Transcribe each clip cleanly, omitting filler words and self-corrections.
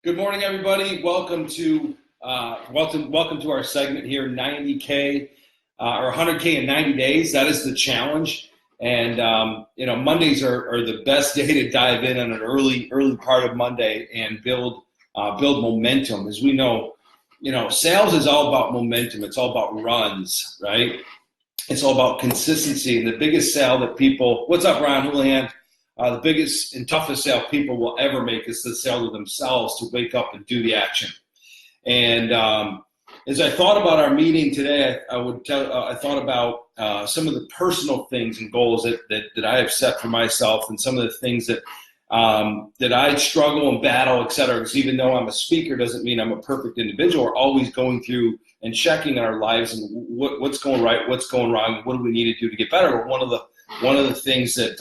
Good morning, everybody. Welcome to our segment here, 90K or 100K in 90 days. That is the challenge, and Mondays are the best day to dive in on an early part of Monday and build momentum. As we know, sales is all about momentum. It's all about runs, right? It's all about consistency. And the biggest sale that people, what's up, Ron Houlihan? The biggest and toughest sale people will ever make is the sale to themselves, to wake up and do the action. And as I thought about our meeting today, I thought about some of the personal things and goals that I have set for myself, and some of the things that I struggle and battle, et cetera. Because even though I'm a speaker, doesn't mean I'm a perfect individual. We're always going through and checking our lives and what's going right, what's going wrong, what do we need to do to get better. But one of the things that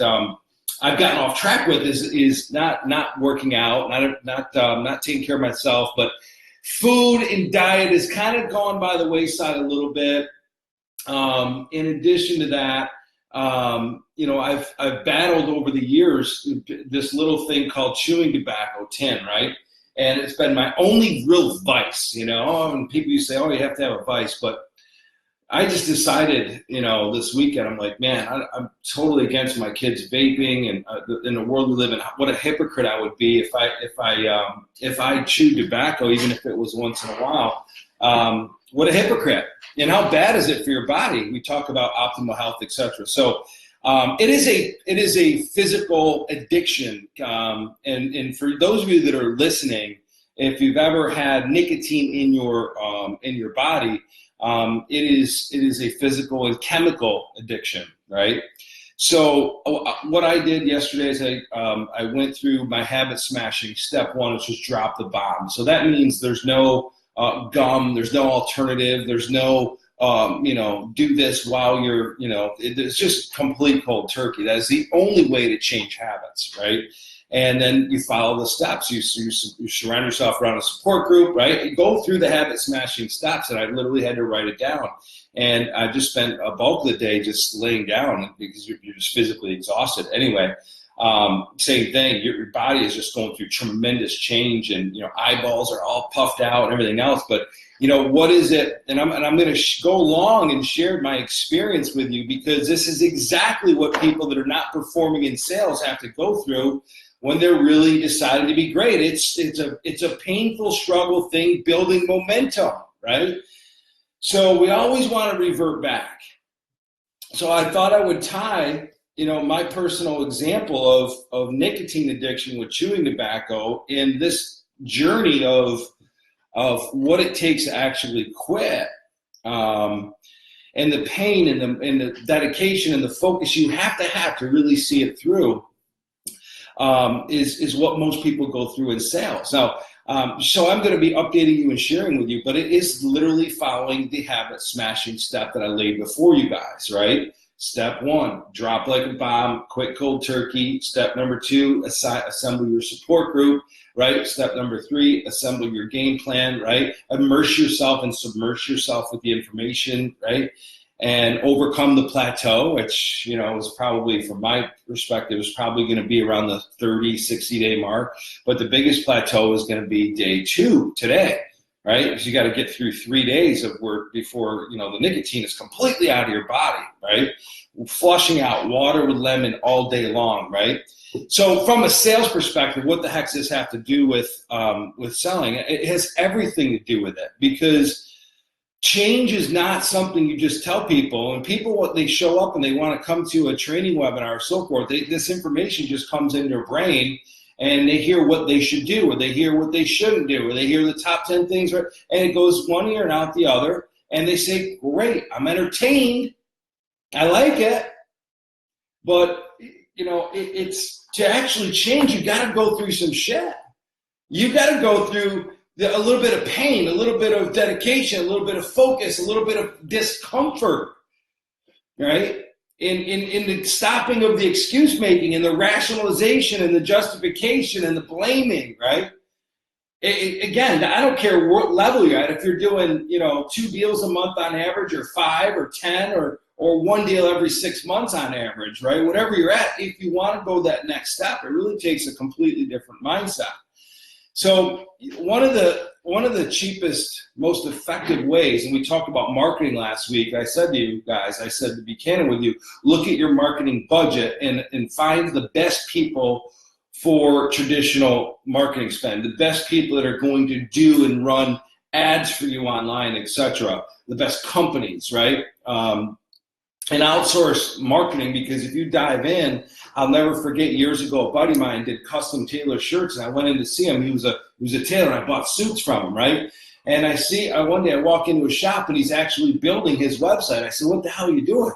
I've gotten off track with is not working out, not taking care of myself, but food and diet has kind of gone by the wayside a little bit. In addition to that, I've battled over the years this little thing called chewing tobacco, tin, right? And it's been my only real vice, and people used to say, oh, you have to have a vice, but I just decided, this weekend, I'm like, man, I'm totally against my kids vaping, and in the world we live in, what a hypocrite I would be if I chewed tobacco, even if it was once in a while. What a hypocrite! And how bad is it for your body? We talk about optimal health, etc. So it is a physical addiction, and for those of you that are listening, if you've ever had nicotine in your body. It is a physical and chemical addiction, right? So what I did yesterday is I went through my habit smashing. Step one, which was drop the bomb. So that means there's no gum, there's no alternative, there's no do this while you're it's just complete cold turkey. That is the only way to change habits, right? And then you follow the steps. You surround yourself around a support group, right? You go through the habit smashing steps, and I literally had to write it down. And I just spent a bulk of the day just laying down because you're just physically exhausted. Anyway, same thing. Your body is just going through tremendous change, and eyeballs are all puffed out and everything else. But what is it? And I'm going to go along and share my experience with you, because this is exactly what people that are not performing in sales have to go through when they're really deciding to be great. It's a painful struggle thing, building momentum, right? So we always want to revert back. So I thought I would tie, my personal example of nicotine addiction with chewing tobacco in this journey of what it takes to actually quit, and the pain and the dedication and the focus you have to really see it through. Is what most people go through in sales. Now, so I'm going to be updating you and sharing with you, but it is literally following the habit smashing step that I laid before you guys, right? Step one, drop like a bomb, quit cold turkey. Step number two, assemble your support group, right? Step number three, assemble your game plan, right? Immerse yourself and submerge yourself with the information, right? And overcome the plateau, which, is probably, from my perspective, is probably going to be around the 30, 60-day mark. But the biggest plateau is going to be day 2 today, right? Because you got to get through 3 days of work before, the nicotine is completely out of your body, right? Flushing out water with lemon all day long, right? So from a sales perspective, what the heck does this have to do with selling? It has everything to do with it, because change is not something you just tell people. And people, they show up and they want to come to a training webinar or so forth. This information just comes in their brain, and they hear what they should do, or they hear what they shouldn't do, or they hear the top 10 things, and it goes one ear and out the other. And they say, great, I'm entertained, I like it. But, it's to actually change, you got to go through some shit. You got to go through a little bit of pain, a little bit of dedication, a little bit of focus, a little bit of discomfort, right? In the stopping of the excuse making and the rationalization and the justification and the blaming, right? Again, I don't care what level you're at. If you're doing, 2 deals a month on average, or 5 or 10, or 1 deal every 6 months on average, right? Whatever you're at, if you want to go that next step, it really takes a completely different mindset. So one of the cheapest, most effective ways, and we talked about marketing last week. I said to you guys, I said to be candid with you, look at your marketing budget and find the best people for traditional marketing spend, the best people that are going to do and run ads for you online, etc. The best companies, right? And outsource marketing, because if you dive in, I'll never forget years ago, a buddy of mine did custom tailor shirts, and I went in to see him. He was a tailor, and I bought suits from him, right? And one day I walk into his shop, and he's actually building his website. I said, what the hell are you doing?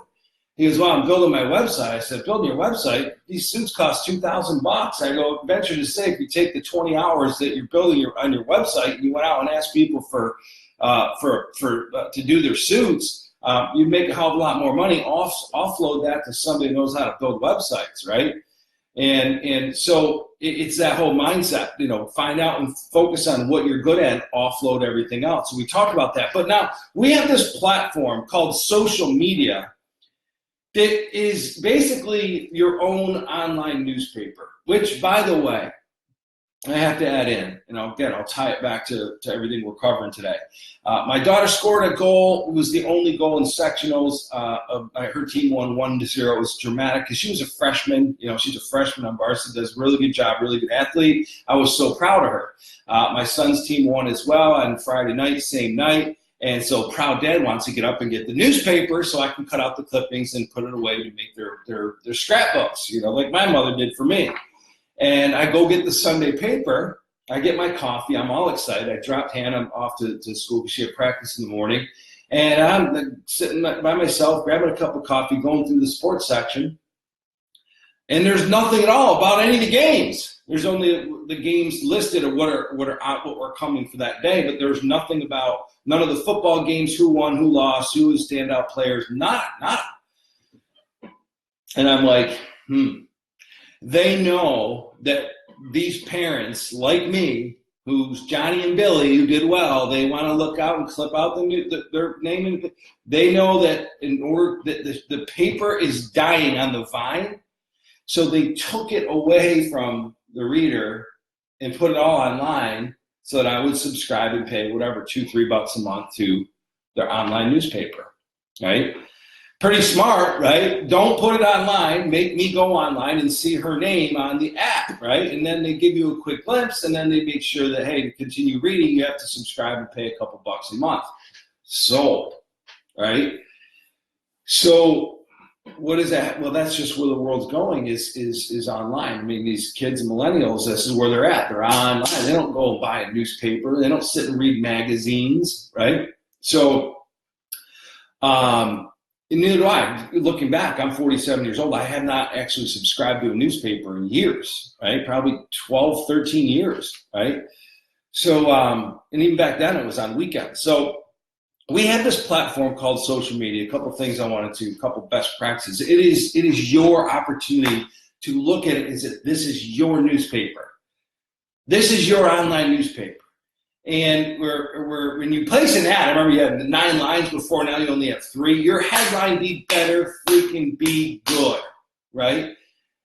He goes, well, I'm building my website. I said, building your website? These suits cost $2,000. I go, venture to say, if you take the 20 hours that you're building on your website, and you went out and asked people to do their suits, you'd make a hell of a lot more money. Offload that to somebody who knows how to build websites, right? And so it's that whole mindset, find out and focus on what you're good at, offload everything else. So we talked about that. But now we have this platform called social media that is basically your own online newspaper, which, by the way, I have to add in, and I'll tie it back to everything we're covering today. My daughter scored a goal. It was the only goal in sectionals. Her team won 1-0. It was dramatic because she was a freshman. She's a freshman on varsity, does a really good job, really good athlete. I was so proud of her. My son's team won as well on Friday night, same night. And so proud dad wants to get up and get the newspaper so I can cut out the clippings and put it away to make their scrapbooks, like my mother did for me. And I go get the Sunday paper. I get my coffee. I'm all excited. I dropped Hannah off to school because she had practice in the morning. And I'm sitting by myself, grabbing a cup of coffee, going through the sports section. And there's nothing at all about any of the games. There's only the games listed of what are coming for that day, but there's nothing about none of the football games, who won, who lost, who was standout players, nada. And I'm like, They know that these parents, like me, who's Johnny and Billy, who did well, they want to look out and clip out their name. And they know that in order that the paper is dying on the vine, so they took it away from the reader and put it all online so that I would subscribe and pay whatever, $2-3 a month to their online newspaper, right? Pretty smart, right? Don't put it online. Make me go online and see her name on the app, right? And then they give you a quick glimpse, and then they make sure that, hey, to continue reading, you have to subscribe and pay a couple bucks a month. Sold, right? So what is that? Well, that's just where the world's going is online. I mean, these kids and millennials, this is where they're at. They're online. They don't go buy a newspaper. They don't sit and read magazines, right? So, and neither do I. Looking back, I'm 47 years old. I have not actually subscribed to a newspaper in years, right? Probably 12, 13 years, right? So, and even back then it was on weekends. So we have this platform called social media. A couple of things I wanted to, a couple best practices. It is your opportunity to look at it as if this is your newspaper. This is your online newspaper. And when you place an ad, I remember you had 9 lines before, now you only have 3. Your headline be better freaking be good, right?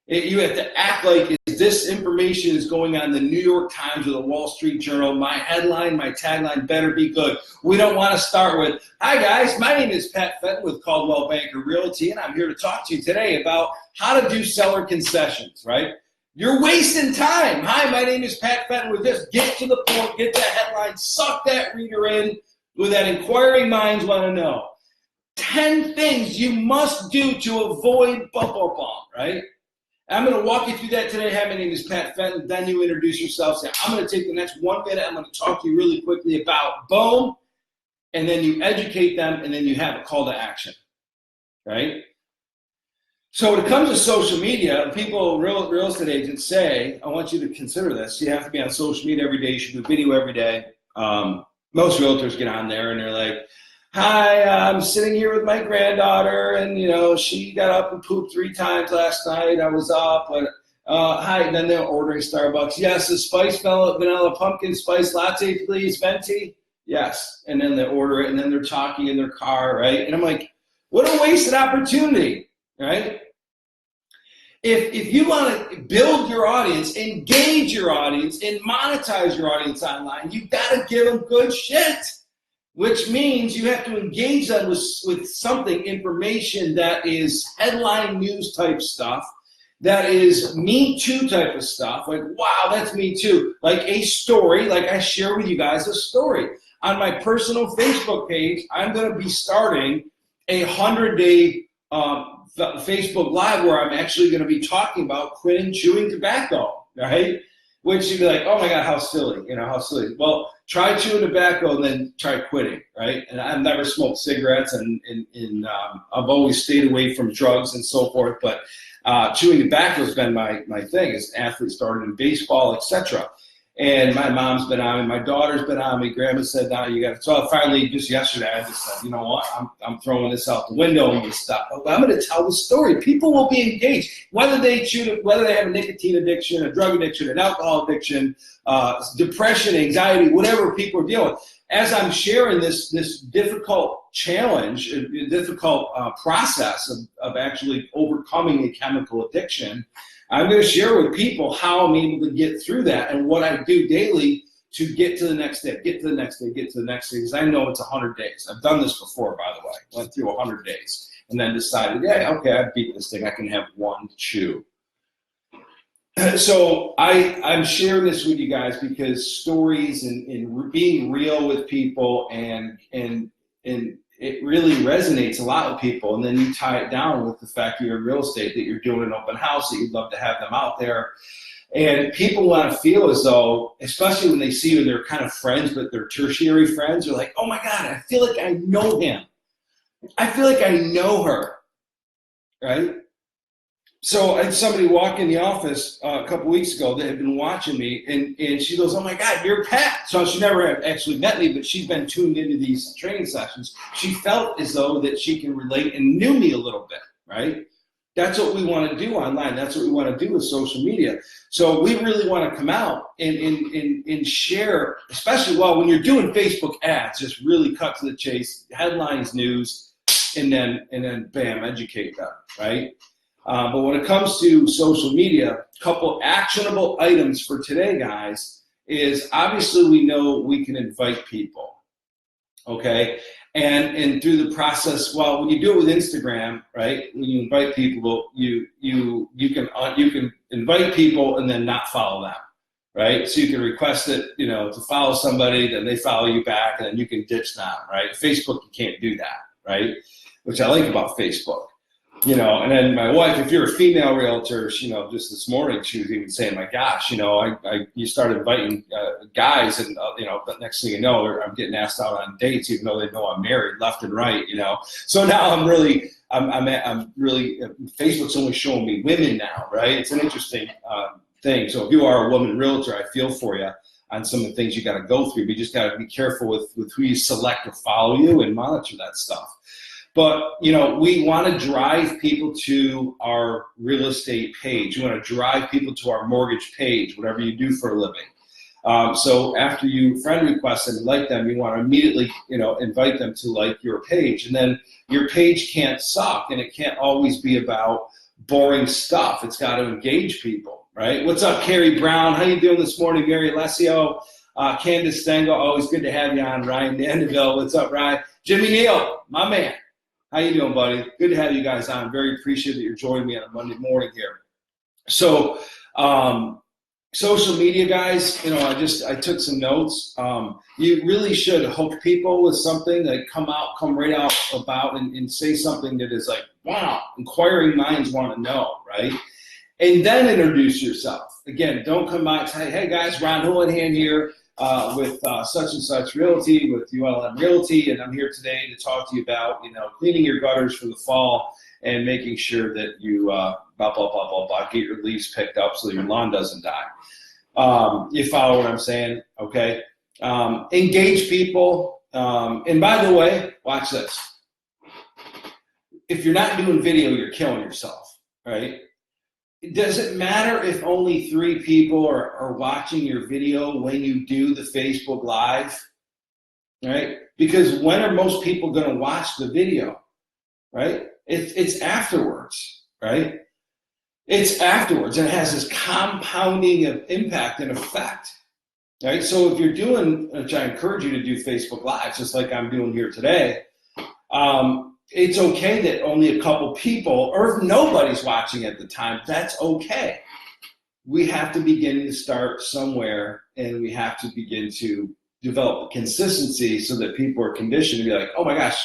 You have to act like this information is going on the New York Times or the Wall Street Journal. My headline, my tagline better be good. We don't want to start with, hi guys, my name is Pat Fenton with Coldwell Banker Realty, and I'm here to talk to you today about how to do seller concessions, right? You're wasting time. Hi, my name is Pat Fenton with this. Get to the point, get that headline, suck that reader in with that inquiring minds want to know. 10 things you must do to avoid bumble bomb, right? I'm going to walk you through that today. Hi, my name is Pat Fenton. Then you introduce yourself. Say, I'm going to take the next 1 minute. I'm going to talk to you really quickly about boom. And then you educate them, and then you have a call to action, right? So when it comes to social media, people, real estate agents say, I want you to consider this. You have to be on social media every day. You should do video every day. Most realtors get on there, and they're like, hi, I'm sitting here with my granddaughter, and, she got up and pooped 3 times last night. I was up, but hi. And then they're ordering Starbucks. Yes, a spiced vanilla pumpkin spice latte, please. Venti? Yes. And then they order it, and then they're talking in their car, right? And I'm like, what a wasted opportunity, right? if you want to build your audience, engage your audience, and monetize your audience online, you got to give them good shit, which means you have to engage them with something, information that is headline news type stuff, that is Me Too type of stuff, like, wow, that's Me Too. Like a story, like I share with you guys a story. On my personal Facebook page, I'm going to be starting a 100-day Facebook Live where I'm actually going to be talking about quitting chewing tobacco, right? Which you'd be like, oh my God, how silly, how silly. Well, try chewing tobacco and then try quitting, right? And I've never smoked cigarettes, and I've always stayed away from drugs and so forth, but chewing tobacco has been my thing. As an athlete, started in baseball, etc. And my mom's been on me, my daughter's been on me, grandma said, no, you got to. So finally, just yesterday, I just said, you know what, I'm throwing this out the window and stuff. I'm going to tell the story. People will be engaged, whether they whether they have a nicotine addiction, a drug addiction, an alcohol addiction, depression, anxiety, whatever people are dealing with. As I'm sharing this difficult challenge, a difficult process of actually overcoming a chemical addiction, I'm going to share with people how I'm able to get through that and what I do daily to get to the next day, get to the next day, get to the next day, because I know it's 100 days. I've done this before, by the way. Went through 100 days and then decided, yeah, okay, I've beaten this thing. I can have one chew. So I'm sharing this with you guys because stories and being real with people and it really resonates a lot with people. And then you tie it down with the fact that you're in real estate, that you're doing an open house, that you'd love to have them out there. And people want to feel as though, especially when they see you, they're kind of friends, but they're tertiary friends. They're like, oh my God, I feel like I know him. I feel like I know her, right? So I had somebody walk in the office a couple weeks ago that had been watching me, and she goes, oh my God, you're Pat. So she never actually met me, but she's been tuned into these training sessions. She felt as though that she can relate and knew me a little bit, right? That's what we want to do online. That's what we want to do with social media. So we really want to come out and share, especially when you're doing Facebook ads, just really cut to the chase, headlines, news, and then bam, educate them, right? But when it comes to social media, a couple actionable items for today, guys, is obviously we know we can invite people, okay? And through the process, when you do it with Instagram, right? When you invite people, you can invite people and then not follow them, right? So you can request it, to follow somebody, then they follow you back, and then you can ditch them, right? Facebook, you can't do that, right? Which I like about Facebook. And then my wife, if you're a female realtor, just this morning, she was even saying, my gosh, you started inviting guys, and, but next thing you know, I'm getting asked out on dates, even though they know I'm married, left and right, So now I'm really, Facebook's only showing me women now, right? It's an interesting thing. So if you are a woman realtor, I feel for you on some of the things you got to go through. But you just got to be careful with who you select to follow you and monitor that stuff. But, we want to drive people to our real estate page. We want to drive people to our mortgage page, whatever you do for a living. So after you friend request and like them, you want to immediately, invite them to like your page. And then your page can't suck, and it can't always be about boring stuff. It's got to engage people, right? What's up, Carrie Brown? How you doing this morning, Mary Alessio? Candace Stengel, always good to have you on. Ryan Mandeville, what's up, Ryan? Jimmy Neal, my man. How you doing, buddy? Good to have you guys on. Very appreciative that you're joining me on a Monday morning here. So, social media, guys, I took some notes. You really should hook people with something that come right out about and say something that is like, wow, inquiring minds want to know, right? And then introduce yourself. Again, don't come by and say, hey guys, Ron Houlihan here. With such and such realty, with ULM Realty, and I'm here today to talk to you about, cleaning your gutters for the fall and making sure that you get your leaves picked up so that your lawn doesn't die. You follow what I'm saying, okay? Engage people, and by the way, watch this. If you're not doing video, you're killing yourself, right? Does it matter if only 3 people are watching your video when you do the Facebook Live, right? Because when are most people going to watch the video, right? It's afterwards, right? It's afterwards, and it has this compounding of impact and effect. Right? So if you're doing, which I encourage you to do Facebook Lives, just like I'm doing here today, it's okay that only a couple people, or if nobody's watching at the time, that's okay. We have to begin to start somewhere, and we have to begin to develop consistency so that people are conditioned to be like, oh my gosh,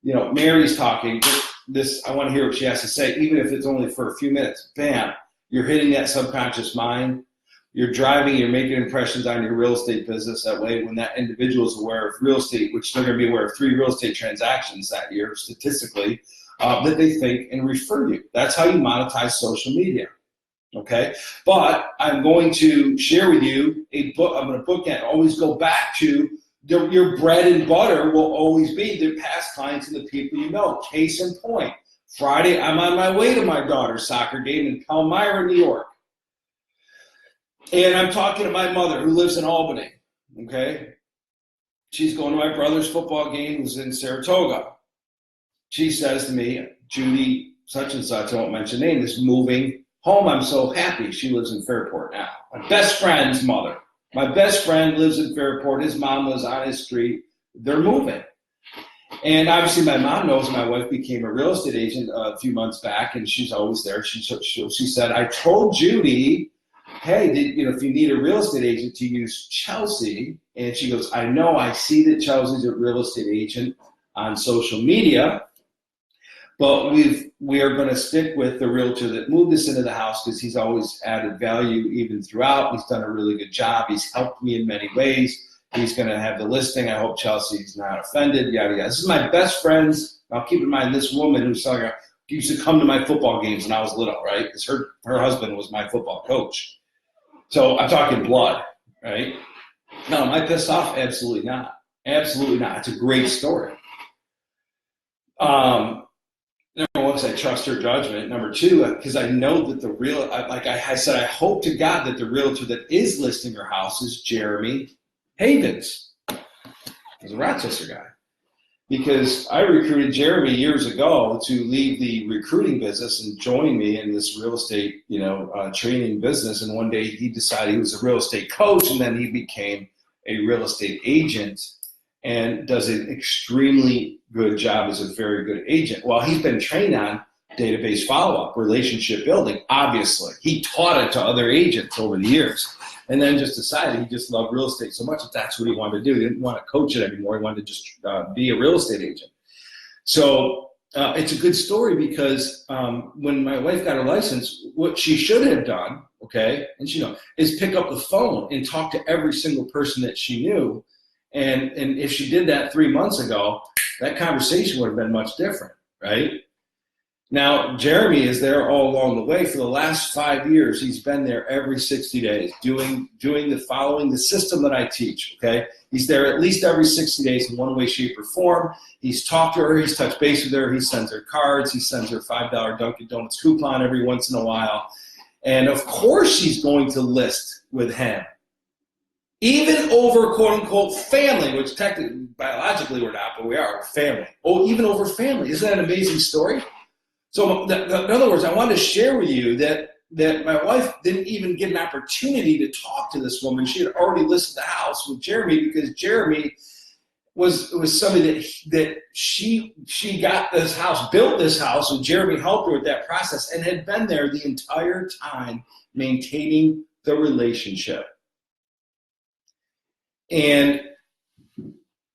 Mary's talking, this, I want to hear what she has to say, even if it's only for a few minutes. Bam, you're hitting that subconscious mind. You're driving, you're making impressions on your real estate business. That way, when that individual is aware of real estate, which they're going to be aware of 3 real estate transactions that year, statistically, that they think and refer you. That's how you monetize social media. Okay, but I'm going to share with you a book. I'm going to bookend. Always go back to your bread and butter will always be the past clients and the people you know. Case in point, Friday, I'm on my way to my daughter's soccer game in Palmyra, New York. And I'm talking to my mother who lives in Albany, okay? She's going to my brother's football game who's in Saratoga. She says to me, Judy, such and such, I won't mention name, is moving home. I'm so happy. She lives in Fairport now. My best friend's mother. My best friend lives in Fairport. His mom lives on his street. They're moving. And obviously my mom knows my wife became a real estate agent a few months back, and she's always there. She said, I told Judy, hey, if you need a real estate agent, to use Chelsea. And she goes, I know, I see that Chelsea's a real estate agent on social media, but we are going to stick with the realtor that moved us into the house because he's always added value even throughout. He's done a really good job. He's helped me in many ways. He's going to have the listing. I hope Chelsea's not offended, yada, yada. This is my best friend's. Now, keep in mind, this woman who's telling her, used to come to my football games when I was little, right? Because her husband was my football coach. So I'm talking blood, right? No, am I pissed off? Absolutely not. Absolutely not. It's a great story. Number one, I trust her judgment. Number two, because I know that like I said, I hope to God that the realtor that is listing her house is Jeremy Havens. He's a Rochester guy. Because I recruited Jeremy years ago to leave the recruiting business and join me in this real estate, training business. And one day he decided he was a real estate coach, and then he became a real estate agent and does an extremely good job as a very good agent. Well, he's been trained on database follow-up, relationship building, obviously. He taught it to other agents over the years. And then just decided he just loved real estate so much that that's what he wanted to do. He didn't want to coach it anymore. He wanted to just be a real estate agent. So it's a good story because when my wife got her license, what she should have done, okay, and is pick up the phone and talk to every single person that she knew. And if she did that 3 months ago, that conversation would have been much different, right? Now, Jeremy is there all along the way. For the last 5 years, he's been there every 60 days following the system that I teach, okay? He's there at least every 60 days in one way, shape, or form. He's talked to her. He's touched base with her. He sends her cards. He sends her $5 Dunkin' Donuts coupon every once in a while. And, of course, she's going to list with him. Even over, quote-unquote, family, which technically, biologically we're not, but we are, we're family. Oh, even over family. Isn't that an amazing story? So in other words, I wanted to share with you that my wife didn't even get an opportunity to talk to this woman. She had already listed the house with Jeremy because Jeremy was somebody that she got this house, built this house, and Jeremy helped her with that process and had been there the entire time maintaining the relationship. And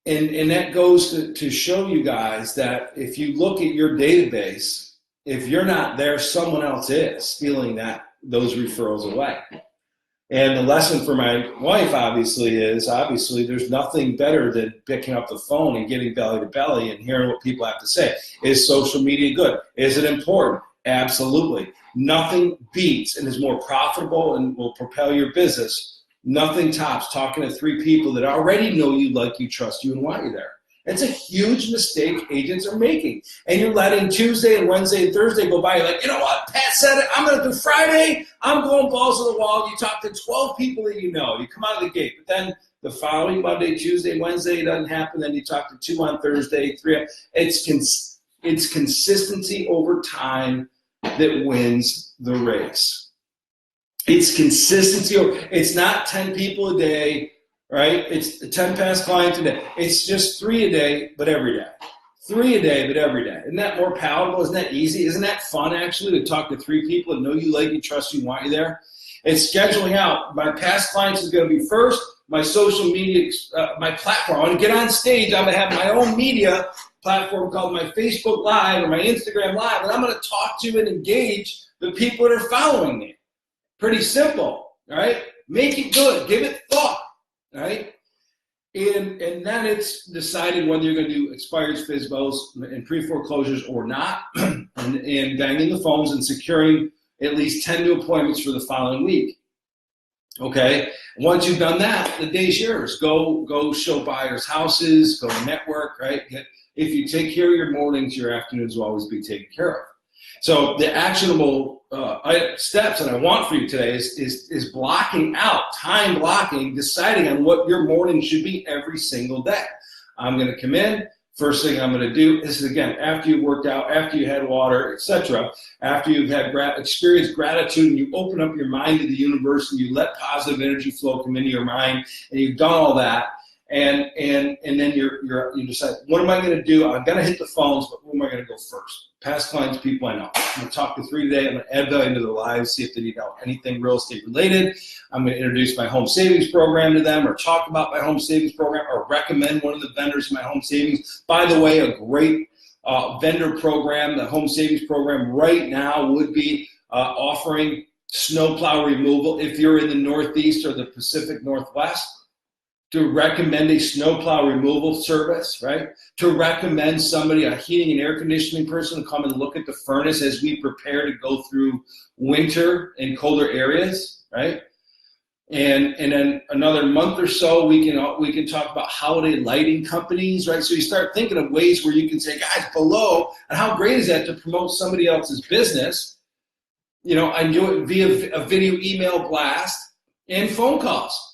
that goes to show you guys that if you look at your database, if you're not there, someone else is stealing those referrals away. And the lesson for my wife, obviously, there's nothing better than picking up the phone and getting belly to belly and hearing what people have to say. Is social media good? Is it important? Absolutely. Nothing beats and is more profitable and will propel your business. Nothing tops talking to 3 people that already know you, like you, trust you, and want you there. It's a huge mistake agents are making. And you're letting Tuesday and Wednesday and Thursday go by. You're like, you know what? Pat said it. I'm going to do Friday. I'm going balls to the wall. You talk to 12 people that you know. You come out of the gate. But then the following Monday, Tuesday, Wednesday, it doesn't happen. Then you talk to 2 on Thursday, 3. It's consistency over time that wins the race. It's consistency. It's not 10 people a day, right? It's 10 past clients a day. It's just 3 a day, but every day. 3 a day, but every day. Isn't that more palatable? Isn't that easy? Isn't that fun, actually, to talk to 3 people and know you, like you, trust you, want you there? It's scheduling out. My past clients is going to be first. My social media, my platform. I'm going to get on stage. I'm going to have my own media platform called my Facebook Live or my Instagram Live, and I'm going to talk to and engage the people that are following me. Pretty simple, right? Make it good. Give it thought, right? And then it's deciding whether you're going to do expires, FSBOs, and pre-foreclosures or not, and banging the phones and securing at least 10 new appointments for the following week. Okay? Once you've done that, the day's yours. Go show buyers houses, go network, right? If you take care of your mornings, your afternoons will always be taken care of. So the actionable steps that I want for you today is blocking out, time blocking, deciding on what your morning should be every single day. I'm going to come in. First thing I'm going to do, this is again, after you've worked out, after you had water, etc., after you've had experienced gratitude and you open up your mind to the universe and you let positive energy flow come into your mind and you've done all that, and then you decide, what am I going to do? I'm going to hit the phones, but who am I going to go first? Past clients, people I know. I'm going to talk to 3 today. I'm going to add value into their lives, see if they need help, anything real estate related. I'm going to introduce my home savings program to them or talk about my home savings program or recommend one of the vendors in my home savings. By the way, a great vendor program, the home savings program right now would be offering snowplow removal if you're in the Northeast or the Pacific Northwest. To recommend a snowplow removal service, right? To recommend somebody, a heating and air conditioning person, to come and look at the furnace as we prepare to go through winter in colder areas, right? And then another month or so, we can talk about holiday lighting companies, right? So you start thinking of ways where you can say, guys, below, and how great is that to promote somebody else's business? You know, I do it via a video email blast and phone calls.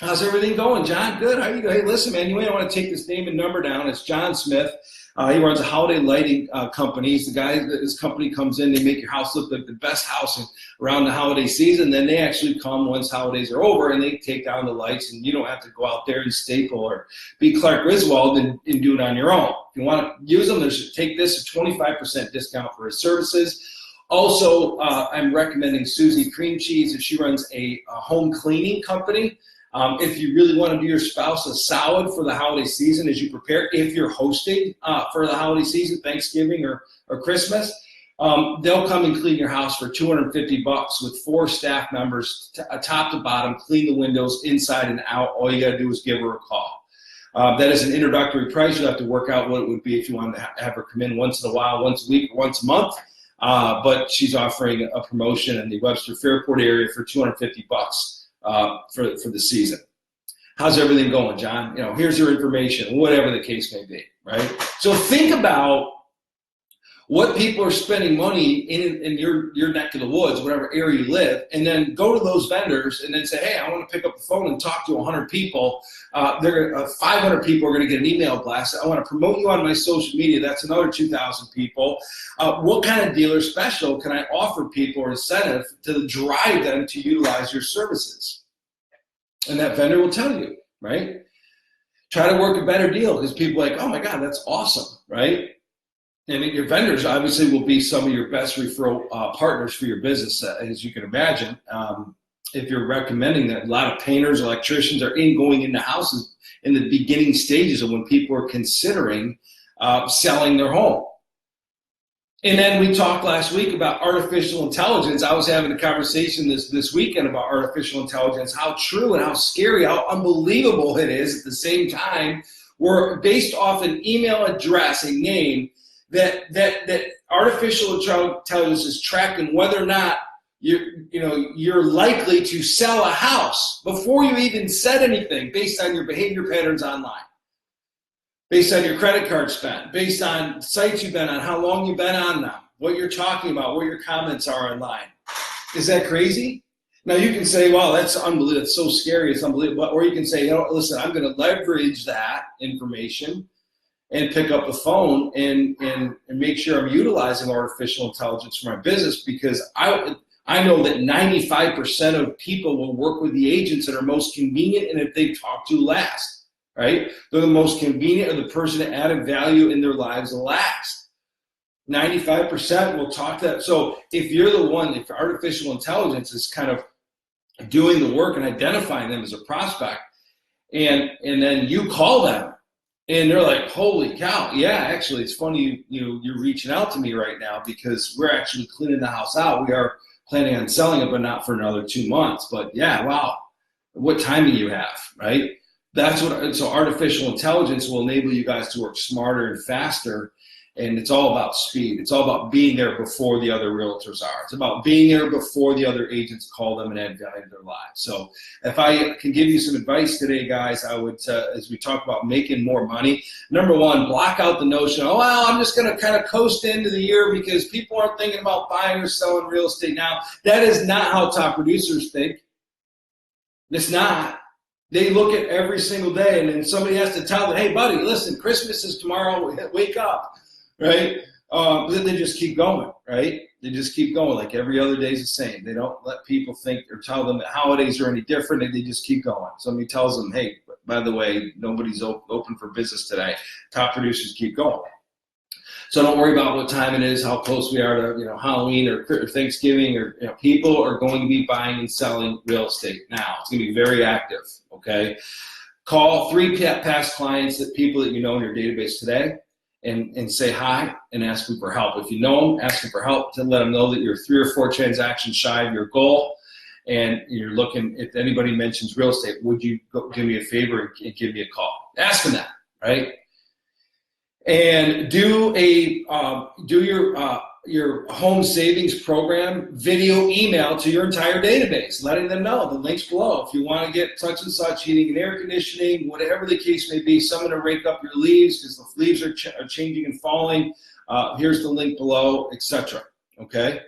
How's everything going, John? Good. How you doing? Hey, listen, man, you may want to take this name and number down. It's John Smith. He runs a holiday lighting company. He's the guy that his company comes in. They make your house look like the best house around the holiday season. Then they actually come once holidays are over and they take down the lights, and you don't have to go out there and staple or be Clark Griswold and do it on your own. If you want to use them, take this a 25% discount for his services. Also, I'm recommending Susie Cream Cheese. She runs a home cleaning company. If you really want to do your spouse a solid for the holiday season as you prepare, if you're hosting for the holiday season, Thanksgiving or Christmas, they'll come and clean your house for $250 with 4 staff members, top to bottom, clean the windows inside and out. All you got to do is give her a call. That is an introductory price. You'll have to work out what it would be if you wanted to have her come in once in a while, once a week, once a month. But she's offering a promotion in the Webster Fairport area for $250 for the season. How's everything going, John? You know, here's your information, whatever the case may be, right? So think about what people are spending money in your neck of the woods, whatever area you live, and then go to those vendors and then say, hey, I want to pick up the phone and talk to 100 people. 500 people are going to get an email blast. I want to promote you on my social media. That's another 2,000 people. What kind of dealer special can I offer people or incentive to drive them to utilize your services? And that vendor will tell you, right? Try to work a better deal because people are like, oh my God, that's awesome, right? And your vendors obviously will be some of your best referral partners for your business, as you can imagine. If you're recommending that, a lot of painters, electricians are going into houses in the beginning stages of when people are considering selling their home. And then we talked last week about artificial intelligence. I was having a conversation this weekend about artificial intelligence, how true and how scary, how unbelievable it is at the same time. We're based off an email address, a name, that artificial intelligence is tracking whether or not you're likely to sell a house before you even said anything, based on your behavior patterns online, based on your credit card spend, based on sites you've been on, how long you've been on them, what you're talking about, what your comments are online. Is that crazy? Now you can say, well, that's unbelievable, it's so scary, it's unbelievable. Or you can say, listen, I'm going to leverage that information and pick up the phone and make sure I'm utilizing artificial intelligence for my business, because I know that 95% of people will work with the agents that are most convenient and if they talk to last, right? They're the most convenient, or the person that added value in their lives last. 95% will talk to that. So if you're the one, if artificial intelligence is kind of doing the work and identifying them as a prospect, and then you call them and they're like, holy cow, yeah, actually it's funny you're reaching out to me right now because we're actually cleaning the house out. We are planning on selling it, but not for another 2 months. But yeah, wow, what time do you have, right? So artificial intelligence will enable you guys to work smarter and faster. And it's all about speed. It's all about being there before the other realtors are. It's about being there before the other agents call them and add value to their lives. So if I can give you some advice today, guys, I would, as we talk about making more money, number one, block out the notion, oh, well, I'm just going to kind of coast into the year because people aren't thinking about buying or selling real estate now. That is not how top producers think. It's not. They look at every single day, and then somebody has to tell them, hey, buddy, listen, Christmas is tomorrow. Wake up. Right? Then they just keep going, right? They just keep going, like every other day is the same. They don't let people think or tell them that holidays are any different, and they just keep going. Somebody tells them, hey, by the way, nobody's open for business today. Top producers keep going. So don't worry about what time it is, how close we are to Halloween or Thanksgiving, or people are going to be buying and selling real estate now. It's going to be very active, okay? Call 3 past clients, that people that you know in your database today, and say hi and ask them for help. If you know them, ask them for help to let them know that you're 3 or 4 transactions shy of your goal, and you're looking, if anybody mentions real estate, would you do me a favor and give me a call? Ask them that, right? And do your home savings program video email to your entire database, letting them know. The link's below. If you want to get such and such heating and air conditioning, whatever the case may be, someone to rake up your leaves because the leaves are changing and falling, here's the link below, etc. Okay?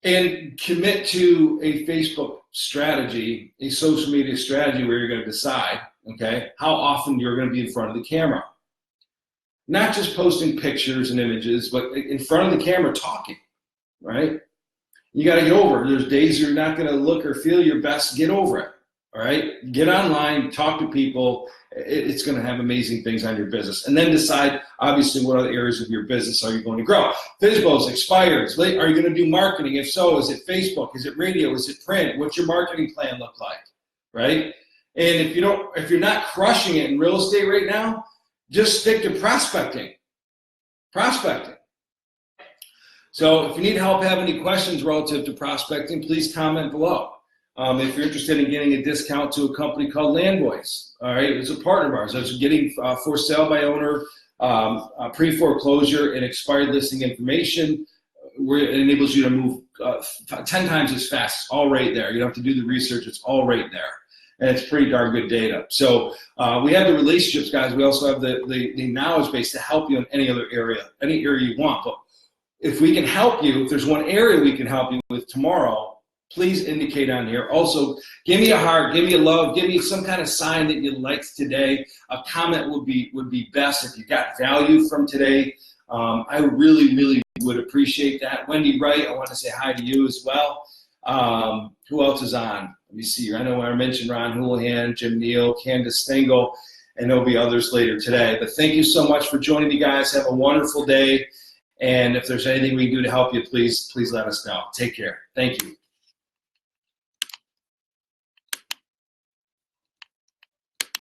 And commit to a Facebook strategy, a social media strategy where you're going to decide, okay, how often you're going to be in front of the camera. Not just posting pictures and images, but in front of the camera talking, right? You got to get over it. There's days you're not going to look or feel your best. Get over it, all right? Get online, talk to people. It's going to have amazing things on your business. And then decide, obviously, what other areas of your business are you going to grow. FSBO's expired. Are you going to do marketing? If so, is it Facebook? Is it radio? Is it print? What's your marketing plan look like, right? And if you're not crushing it in real estate right now, just stick to prospecting. So if you need help, have any questions relative to prospecting, please comment below. If you're interested in getting a discount to a company called Landboys, all right, it's a partner of ours. It's getting for sale by owner, pre-foreclosure, and expired listing information, where it enables you to move 10 times as fast. It's all right there. You don't have to do the research. It's all right there. And it's pretty darn good data. So we have the relationships, guys. We also have the knowledge base to help you in any other area, any area you want. But if we can help you, if there's one area we can help you with tomorrow, please indicate on here. Also, give me a heart, give me a love, give me some kind of sign that you liked today. A comment would be best if you got value from today. I really, really would appreciate that. Wendy Wright, I want to say hi to you as well. Who else is on? Let me see here. I know I mentioned Ron Houlihan, Jim Neal, Candace Stengel, and there'll be others later today. But thank you so much for joining me, guys. Have a wonderful day. And if there's anything we can do to help you, please let us know. Take care. Thank you.